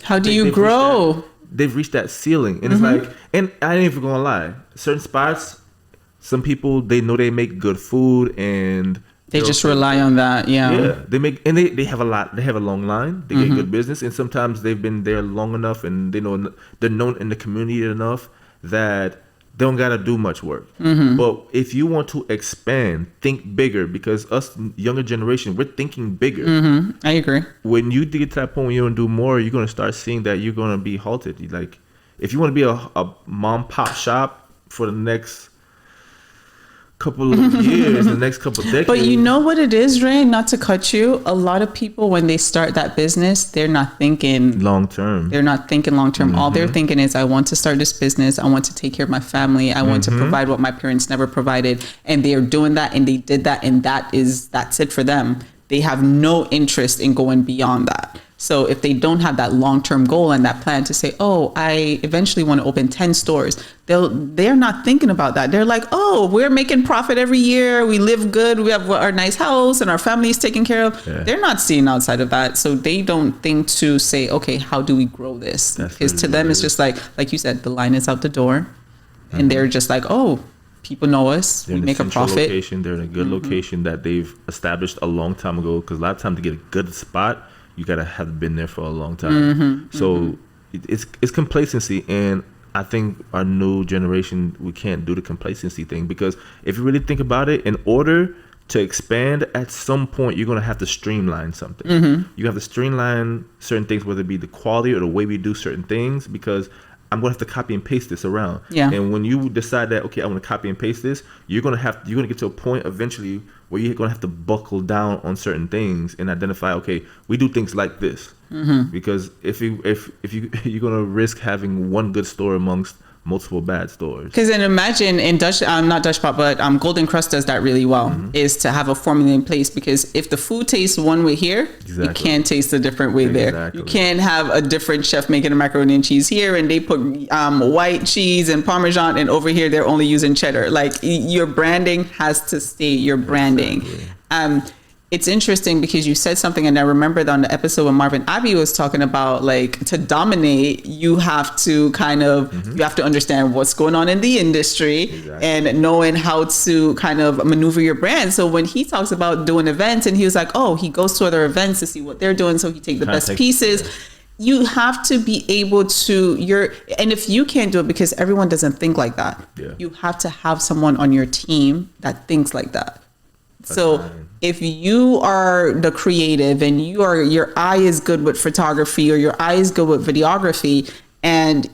how do you grow? They've reached that ceiling, and it's like, and I ain't even gonna lie, certain spots, some people, they know they make good food and they just rely on that. Yeah, they make, and they have a long line. They get good business, and sometimes they've been there long enough, and they're known in the community enough that they don't gotta do much work. But if you want to expand, think bigger, because us younger generation, we're thinking bigger. I agree. When you get to that point when you don't do more, you're gonna start seeing that you're gonna be halted. Like, if you want to be a mom pop shop for the next couple of years, the next couple of decades. But you know what it is, Ray? Not to cut you. A lot of people, when they start that business, they're not thinking long term. They're not thinking long term. All they're thinking is, I want to start this business. I want to take care of my family. I want to provide what my parents never provided. And they are doing that, and they did that, and that's it for them. They have no interest in going beyond that. So if they don't have that long-term goal and that plan to say, oh, I eventually want to open 10 stores, they're not thinking about that. They're like, oh, we're making profit every year. We live good. We have our nice house and our family is taken care of. Yeah. They're not seeing outside of that. So they don't think to say, okay, how do we grow this? Because to them, it's just like you said, the line is out the door. And they're just like, oh, people know us. We make a profit. Location. They're in a good location that they've established a long time ago. Because a lot of times to get a good spot, you gotta have been there for a long time. So it's complacency, and I think our new generation, we can't do the complacency thing, because if you really think about it, in order to expand, at some point you're gonna have to streamline something. You have to streamline certain things, whether it be the quality or the way we do certain things, because I'm gonna have to copy and paste this around. And when you decide that, okay, I want to copy and paste this, you're gonna get to a point eventually where you're gonna have to buckle down on certain things and identify, okay, we do things like this. Because if you're gonna risk having one good store amongst multiple bad stores. Because then imagine in not Dutch Pot, but Golden Crust does that really well, is to have a formula in place, because if the food tastes one way here, you can't taste a different way there. You can't have a different chef making a macaroni and cheese here and they put white cheese and Parmesan, and over here they're only using cheddar. Like, your branding has to stay your branding. It's interesting because you said something, and I remembered on the episode when Marvin Abbey was talking about, like, to dominate, you have to you have to understand what's going on in the industry and knowing how to kind of maneuver your brand. So when he talks about doing events, and he was like, oh, he goes to other events to see what they're doing, so he take the best pieces. You have to be able to, and if you can't do it, because everyone doesn't think like that, you have to have someone on your team that thinks like that. So if you are the creative and your eye is good with photography, or your eye is good with videography, and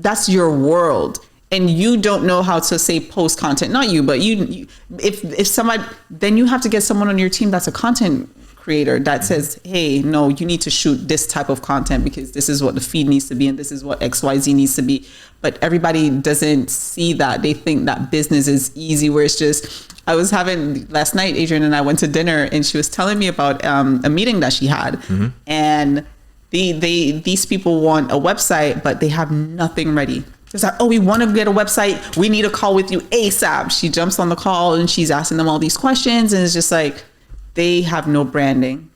that's your world, and you don't know how to say post content, not you, but if somebody, then you have to get someone on your team that's a content creator that says, hey, no, you need to shoot this type of content because this is what the feed needs to be and this is what XYZ needs to be. But everybody doesn't see that. They think that business is easy, where it's just, I was having, last night, Adrian and I went to dinner, and she was telling me about a meeting that she had. And these people want a website, but they have nothing ready. It's like, oh, we want to get a website. We need a call with you ASAP. She jumps on the call and she's asking them all these questions, and it's just like, they have no branding.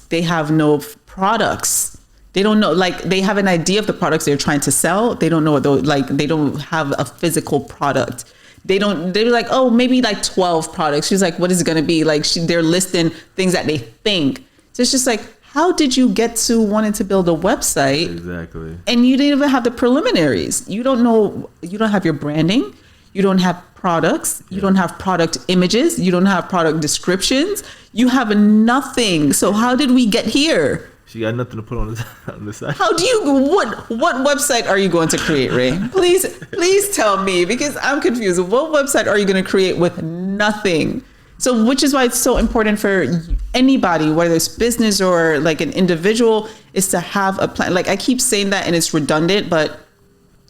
They have no products. They don't know, like, they have an idea of the products they're trying to sell. They don't know what they don't have a physical product. They're like, oh, maybe like 12 products. She's like, what is it going to be? Like, they're listing things that they think. So it's just like, how did you get to wanting to build a website? Exactly. And you didn't even have the preliminaries. You don't know, you don't have your branding. You don't have products. You don't have product images. You don't have product descriptions. You have nothing. So how did we get here? She got nothing to put on the side. How do you, what website are you going to create, Ray? Please tell me, because I'm confused. What website are you going to create with nothing? So, which is why it's so important for anybody, whether it's business or like an individual, is to have a plan. Like I keep saying that and it's redundant, but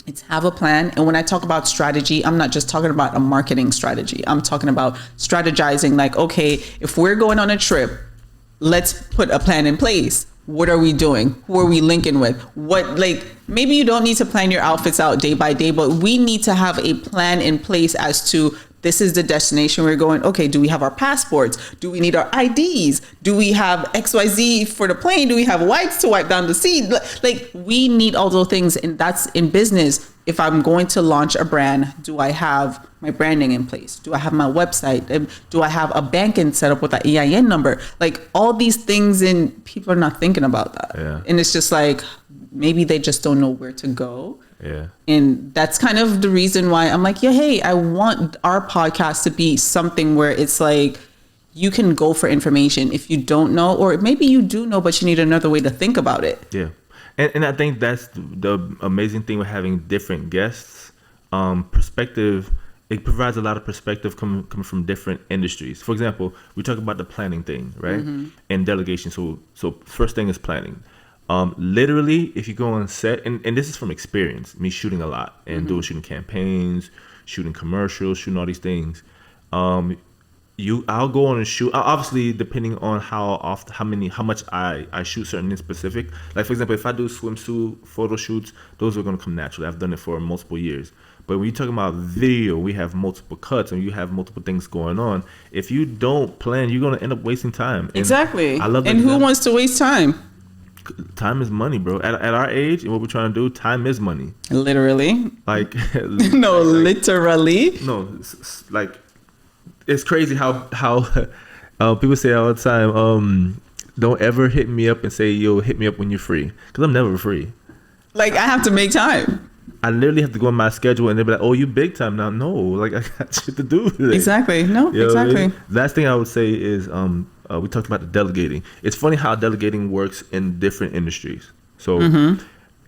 it's have a plan. And when I talk about strategy, I'm not just talking about a marketing strategy. I'm talking about strategizing, like, okay, if we're going on a trip, let's put a plan in place. What are we doing? Who are we linking with? What, like, maybe you don't need to plan your outfits out day by day, but we need to have a plan in place as to this is the destination we're going. Okay, do we have our passports? Do we need our IDs? Do we have XYZ for the plane? Do we have wipes to wipe down the seat? Like, we need all those things. And that's in business. If I'm going to launch a brand, do I have my branding in place? Do I have my website? Do I have a banking set up with an EIN number? Like all these things, and people are not thinking about that. Yeah. And it's just like, maybe they just don't know where to go. Yeah. And that's kind of the reason why I'm like, yeah, hey, I want our podcast to be something where it's like, you can go for information if you don't know, or maybe you do know, but you need another way to think about it. Yeah. And I think that's the amazing thing with having different guests. Perspective, it provides a lot of perspective coming from different industries. For example, we talk about the planning thing, right? Mm-hmm. And delegation. So first thing is planning. Literally, if you go on set, and this is from experience, me shooting a lot and shooting campaigns, shooting commercials, shooting all these things. I'll go on and shoot. Obviously, depending on how much I shoot certain in specific. Like for example, if I do swimsuit photo shoots, those are going to come naturally. I've done it for multiple years. But when you're talking about video, we have multiple cuts and you have multiple things going on. If you don't plan, you're going to end up wasting time. And exactly. I love that. And who wants to waste time? Time is money, bro. At our age and what we're trying to do, time is money. Literally. Like no, literally. No, like it's crazy how people say all the time, don't ever hit me up and say, yo, hit me up when you're free, because I'm never free. Like I have to make time. I literally have to go on my schedule and they'll be like, oh, you big time now. No, like I got shit to do today. Exactly. No, you know exactly. I mean? Last thing I would say is we talked about the delegating. It's funny how delegating works in different industries. So,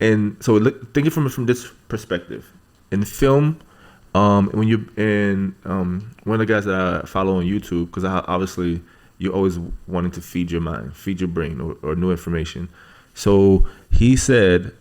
and so thinking from this perspective, in film, when you're in one of the guys that I follow on YouTube, because obviously you're always wanting to feed your mind, feed your brain, or new information. So he said,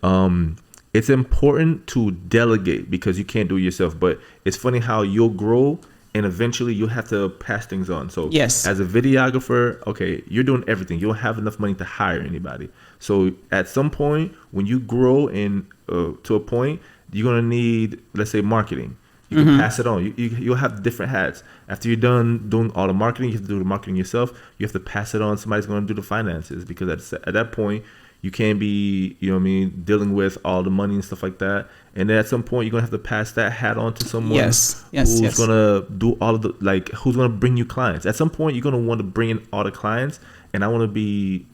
it's important to delegate because you can't do it yourself. But it's funny how you'll grow and eventually you'll have to pass things on. So yes, as a videographer, okay, you're doing everything. You don't have enough money to hire anybody. So at some point, when you grow to a point, you're going to need, let's say, marketing. You can pass it on. You'll have different hats. After you're done doing all the marketing, you have to do the marketing yourself. You have to pass it on. Somebody's going to do the finances, because at that point, you can't be, you know what I mean, dealing with all the money and stuff like that. And then at some point, you're going to have to pass that hat on to someone who's going to do all of the, like, who's going to bring you clients. At some point, you're going to want to bring in all the clients. And I want to be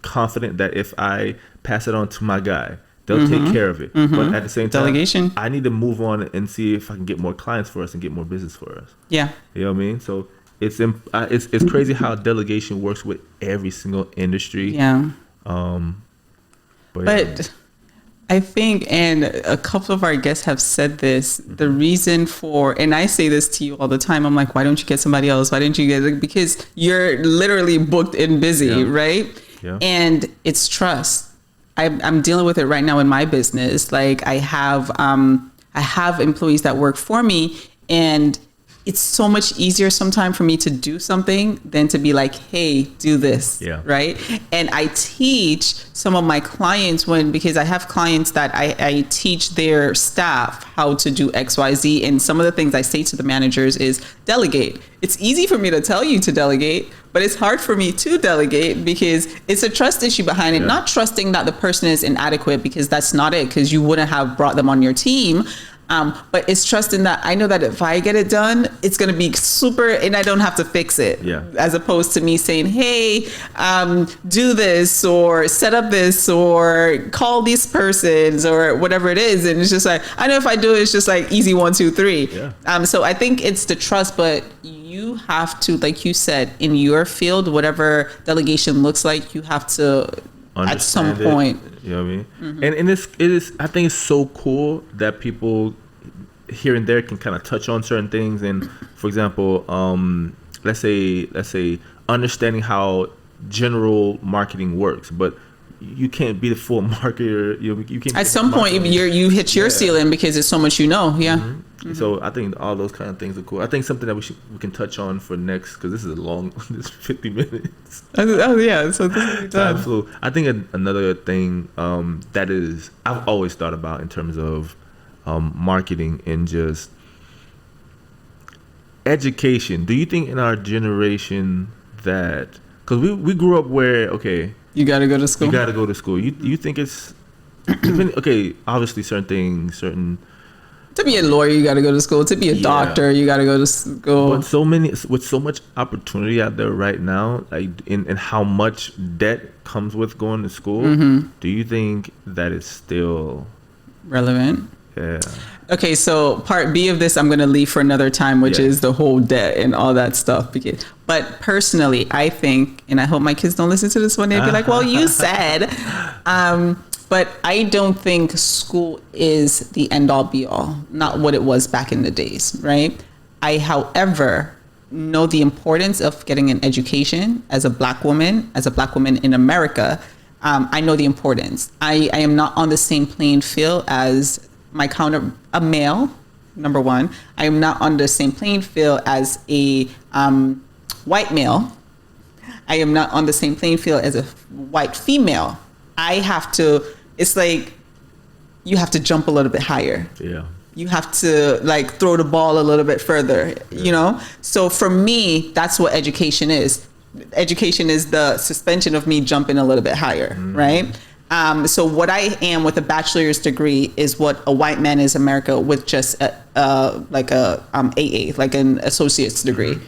confident that if I pass it on to my guy, they'll take care of it. But at the same time, delegation, I need to move on and see if I can get more clients for us and get more business for us. Yeah. You know what I mean? So it's crazy how delegation works with every single industry. Yeah. But I think, and a couple of our guests have said this, the reason for, and I say this to you all the time, I'm like, why don't you get somebody else? Why didn't you get it? Because you're literally booked and busy, right? Yeah. And it's trust. I'm dealing with it right now in my business. Like I have employees that work for me, and it's so much easier sometimes for me to do something than to be like, hey, do this. Yeah. Right. And I teach some of my clients because I have clients that I teach their staff how to do XYZ. And some of the things I say to the managers is delegate. It's easy for me to tell you to delegate, but it's hard for me to delegate because it's a trust issue behind it. Yeah. Not trusting that the person is inadequate, because that's not it, because you wouldn't have brought them on your team. But it's trusting that I know that if I get it done, it's going to be super and I don't have to fix it. Yeah. As opposed to me saying, hey, do this or set up this or call these persons or whatever it is. And it's just like, I know if I do it, it's just like easy 1, 2, 3. Yeah. So I think it's the trust, but you have to, like you said, in your field, whatever delegation looks like, you have to at some understand point. You know what I mean? And it is. I think it's so cool that people here and there can kind of touch on certain things. And for example, let's say understanding how general marketing works, but you can't be the full marketer. You can't. At some point, you hit your ceiling because it's so much you know. Yeah. So I think all those kind of things are cool. I think something that we can touch on for next, because this is a long, this is 50 minutes. Oh yeah, so this is done. Time flew. I think another thing that is I've always thought about in terms of marketing and just education. Do you think in our generation that, because we grew up where, okay, you got to go to school. You got to go to school. You think it's okay? Obviously, certain. To be a lawyer, you got to go to school. To be a doctor, you got to go to school. But with so much opportunity out there right now, like and how much debt comes with going to school, do you think that is still relevant? Yeah. Okay, so part B of this I'm going to leave for another time, which is the whole debt and all that stuff. But personally, I think, and I hope my kids don't listen to this one, they'd be like, well, you said. But I don't think school is the end all be all, not what it was back in the days, right? I, however, know the importance of getting an education as a black woman in America. I know the importance. I am not on the same playing field as my counter, a male, number one. I am not on the same playing field as a white male. I am not on the same playing field as a white female. I have to, it's like, you have to jump a little bit higher. Yeah. You have to like throw the ball a little bit further, you know? So for me, that's what education is. Education is the suspension of me jumping a little bit higher, right? So what I am with a bachelor's degree is what a white man is in America with just like a AA, like an associate's degree,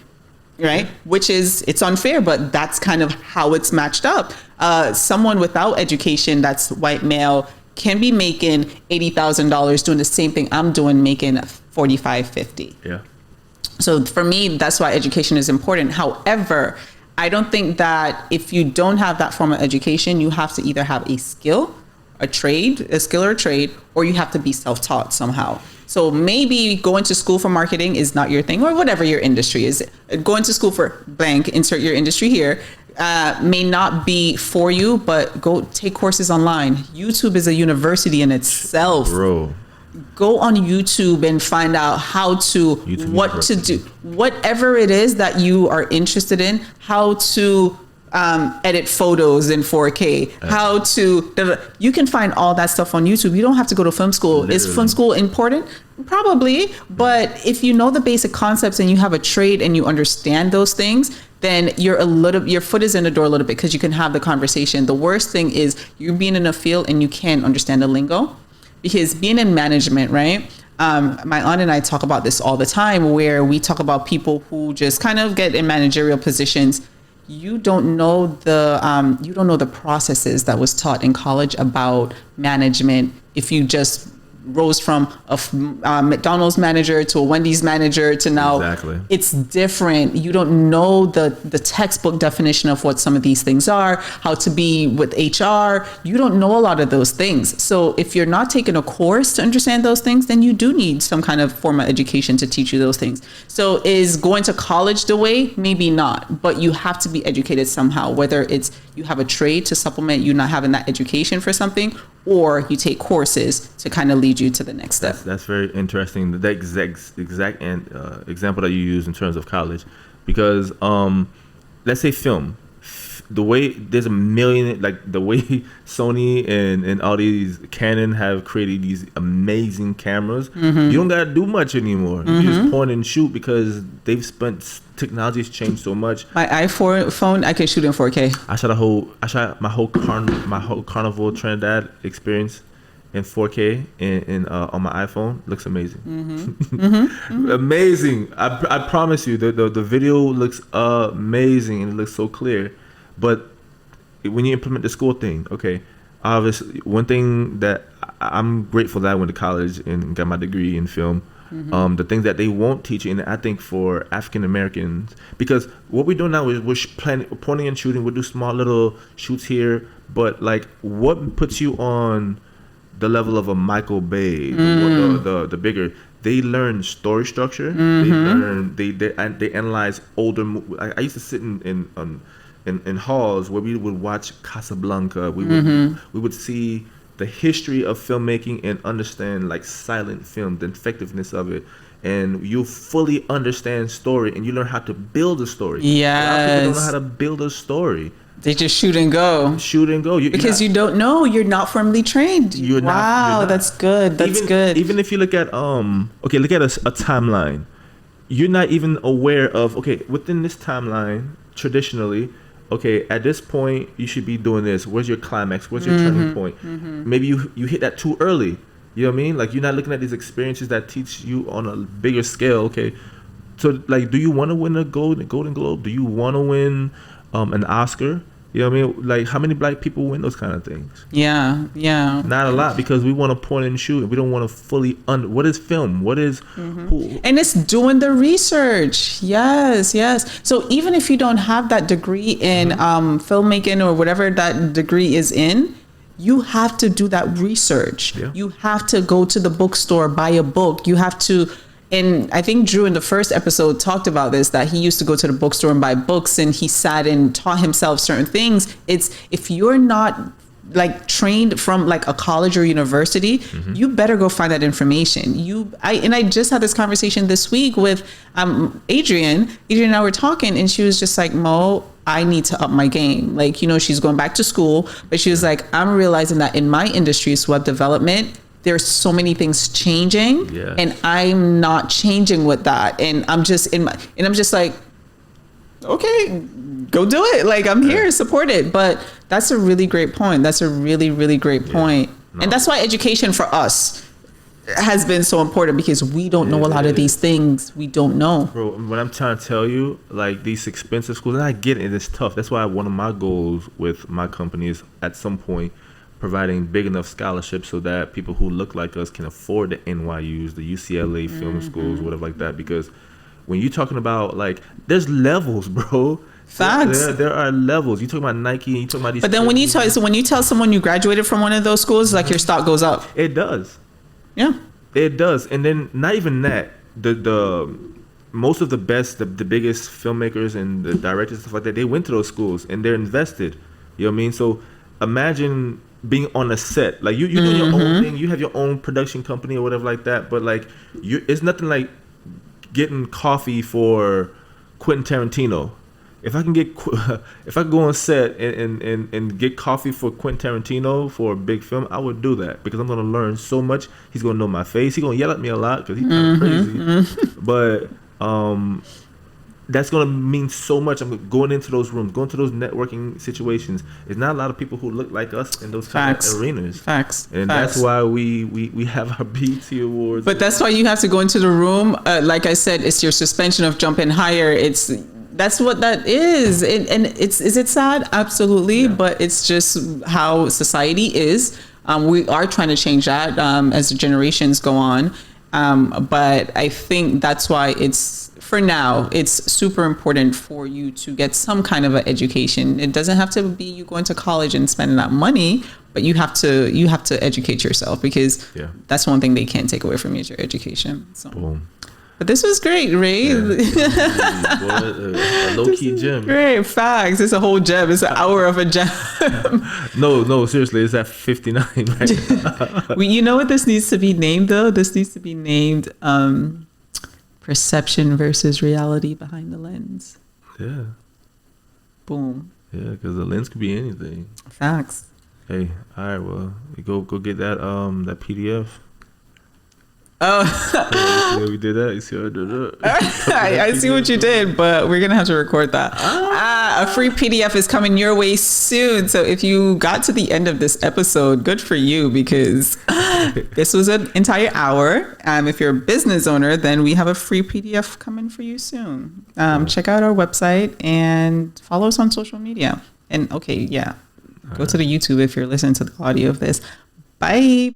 right? Which is, it's unfair, but that's kind of how it's matched up. Someone without education that's white male can be making $80,000 doing the same thing I'm doing, making $45,000, $50,000. Yeah. So for me, that's why education is important. However, I don't think that if you don't have that form of education, you have to either have a skill or a trade, or you have to be self-taught somehow. So maybe going to school for marketing is not your thing, or whatever your industry is. Going to school for blank, insert your industry here, may not be for you, but go take courses online. YouTube is a university in itself. Bro. Go on YouTube and find out how to, what to do, whatever it is that you are interested in, how to edit photos in 4K, how to, you can find all that stuff on YouTube. You don't have to go to film school. Literally. Is film school important? Probably. But if you know the basic concepts and you have a trade and you understand those things, then your foot is in the door a little bit, because you can have the conversation. The worst thing is you being in a field and you can't understand the lingo. Because being in management, right? My aunt and I talk about this all the time, where we talk about people who just kind of get in managerial positions. You don't know the processes that was taught in college about management. If you just rose from a McDonald's manager to a Wendy's manager to now, exactly. It's different. You don't know the textbook definition of what some of these things are, how to be with HR. You don't know a lot of those things. So if you're not taking a course to understand those things, then you do need some kind of form of education to teach you those things. So is going to college the way? Maybe not, but you have to be educated somehow, whether it's you have a trade to supplement you not having that education for something, or you take courses to kind of lead you to the next step. That's very interesting. The exact example that you use in terms of college, because let's say film, the way there's a million, like the way Sony and all these Canon have created these amazing cameras, you don't gotta do much anymore. You just point and shoot, because they've spent, technology's changed so much. My iPhone, I can shoot in 4K. I shot my whole Carnival Trinidad experience in 4K and on my iPhone. Looks amazing. Amazing. I promise you, the video looks amazing and it looks so clear. But when you implement the school thing, okay, obviously one thing that I'm grateful that I went to college and got my degree in film. The things that they won't teach you, and I think for African Americans, because what we do now is we're pointing and shooting. We'll do small little shoots here, But like, what puts you on the level of a Michael Bay, the bigger? They learn story structure. They learn they analyze older. I used to sit in halls where we would watch Casablanca. We would see the history of filmmaking and understand like silent film, the effectiveness of it. And you fully understand story, and you learn how to build a story. Yes. A lot of people don't know how to build a story. They just shoot and go. Because you don't know. You're not formally trained. You're not. That's good. That's good. Even if you look at look at a timeline. You're not even aware of within this timeline traditionally. At this point you should be doing this. Where's your climax? Where's your turning point? Maybe you hit that too early. You know what I mean? Like, you're not looking at these experiences that teach you on a bigger scale. So like, do you want to win a Golden Globe? Do you want to win an Oscar? You know what I mean? Like, how many black people win those kind of things? Yeah. Not a lot, because we want to point and shoot. We don't want to fully what is film? What is who? And it's doing the research. Yes. So even if you don't have that degree in filmmaking or whatever that degree is in, you have to do that research. Yeah. You have to go to the bookstore, buy a book. You have to. And I think Drew in the first episode talked about this, that he used to go to the bookstore and buy books, and he sat and taught himself certain things. It's, if you're not like trained from like a college or university, you better go find that information. I just had this conversation this week with Adrian. Adrian and I were talking, and she was just like, Mo, I need to up my game. Like, she's going back to school, but she was like, I'm realizing that in my industry, web development, there's so many things changing, and I'm not changing with that. And I'm just like, okay, go do it. Like, I'm here, support it. But that's a really great point. That's a really, really great point. No. And that's why education for us has been so important, because we don't know a lot of these things. We don't know. Bro, what I'm trying to tell you, like, these expensive schools, and I get it, it's tough. That's why one of my goals with my company is at some point providing big enough scholarships so that people who look like us can afford the NYUs, the UCLA film schools, whatever like that. Because when you're talking about, like, there's levels, bro. Facts. There are levels. You talking about Nike, and you talking about these. But then when you tell someone you graduated from one of those schools, like, your stock goes up. It does. Yeah. It does. And then not even that. The most of the best, the biggest filmmakers and the directors and stuff like that, they went to those schools and they're invested. You know what I mean? So imagine being on a set, like, you're doing your own thing. You have your own production company or whatever like that. But like, it's nothing like getting coffee for Quentin Tarantino. If I go on set and get coffee for Quentin Tarantino for a big film, I would do that, because I'm gonna learn so much. He's gonna know my face. He's gonna yell at me a lot because he's kind of crazy. But that's going to mean so much. I'm going into those rooms, going to those networking situations. There's not a lot of people who look like us in those kind of arenas. Facts. That's why we have our BET Awards. But that's why you have to go into the room. Like I said, it's your suspension of jumping higher. That's what that is. Is it sad? Absolutely. Yeah. But it's just how society is. We are trying to change that as the generations go on. But I think that's why for now, it's super important for you to get some kind of an education. It doesn't have to be you going to college and spending that money, but you have to educate yourself, because that's one thing they can't take away from you is your education. So. Boom. But this was great, Ray. Yeah. A low-key gem. Great. Facts. It's a whole gem. It's an hour of a gem. No, seriously. It's at 59 right now. You know what this needs to be named, though? This needs to be named perception versus reality behind the lens. Yeah. Boom. Yeah, because the lens could be anything. Facts. Hey, all right. Well, you go get that PDF. Oh, yeah, we did that. You see how I did that? I see what you did, but we're gonna have to record that. A free PDF is coming your way soon. So if you got to the end of this episode, good for you, because this was an entire hour. If you're a business owner, then we have a free PDF coming for you soon. Check out our website and follow us on social media. And go to the YouTube if you're listening to the audio of this. Bye.